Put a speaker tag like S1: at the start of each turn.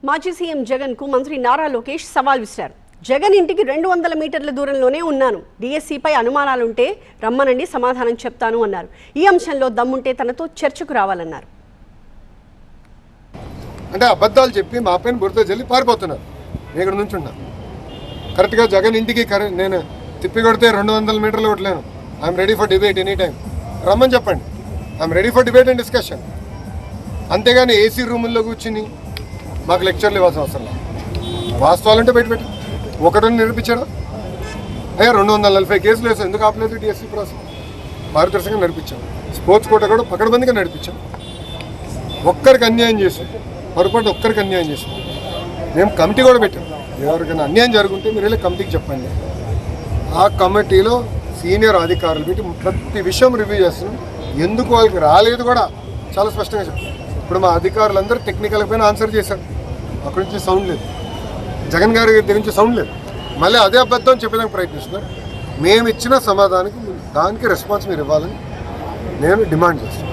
S1: మాజీ సీఎం జగన్ కు మంత్రి నారా లోకేష్ సవాల్ విసిరారు. జగన్ ఇంటికి 200 మీటర్ల దూరంలోనే ఉన్నాను, డిఎస్సీపై అనుమానాలుంటే రమ్మనండి, సమాధానం చెప్తాను అన్నారు. ఈ అంశంలో దమ్ముంటే తనతో చర్చకు రావాలన్నారు.
S2: అంటే అబద్ధాలు చెప్పి మా పైన బురద జల్లి పారిపోతున్నారు. నేను ఇక్కడ నుంచి ఉన్నా కరెక్ట్గా జగన్ ఇంటికి నేను తిప్పి కొడితే 200 మీటర్లు కొట్టలేను. I'm ready for debate any time, రమ్మని చెప్పండి. I'm ready for debate and discussion. అంతేగాని ఏసీ రూముల్లో కూర్చుని మాకు లెక్చర్లు ఇవ్వాల్సిన అవసరం లేదు. వాస్తవాలంటే బయటపెట్టి ఒకటని నిరూపించాడు. అయ్యా 240 కేసులు వేసాం, ఎందుకు ఆపలేదు డిఎస్సీ ప్రాసెస్? పారదర్శకంగా నడిపించాం. స్పోర్ట్స్ కోట కూడా పకడ్బందీగా నడిపించాం. ఒక్కరికి అన్యాయం చేసాం, పొరపాటు ఒక్కరికి అన్యాయం చేసాం. మేము కమిటీ కూడా పెట్టాం. ఎవరికైనా అన్యాయం జరుగుంటే మీరు వెళ్ళి కమిటీకి చెప్పండి. ఆ కమిటీలో సీనియర్ అధికారులు పెట్టి ప్రతి విషయం రివ్యూ చేస్తున్నాం. ఎందుకు వాళ్ళకి రాలేదు కూడా చాలా స్పష్టంగా చెప్పాం. ఇప్పుడు మా అధికారులందరూ టెక్నికల్ పైన ఆన్సర్ చేశారు. అక్కడి నుంచి సౌండ్ లేదు, జగన్ గారి దగ్గర నుంచి సౌండ్ లేదు. మళ్ళీ అదే అబద్ధం చెప్పడానికి ప్రయత్నిస్తున్నారు. మేము ఇచ్చిన సమాధానానికి దానికి రెస్పాన్స్ మీరు ఇవ్వాలని నేను డిమాండ్ చేస్తాను.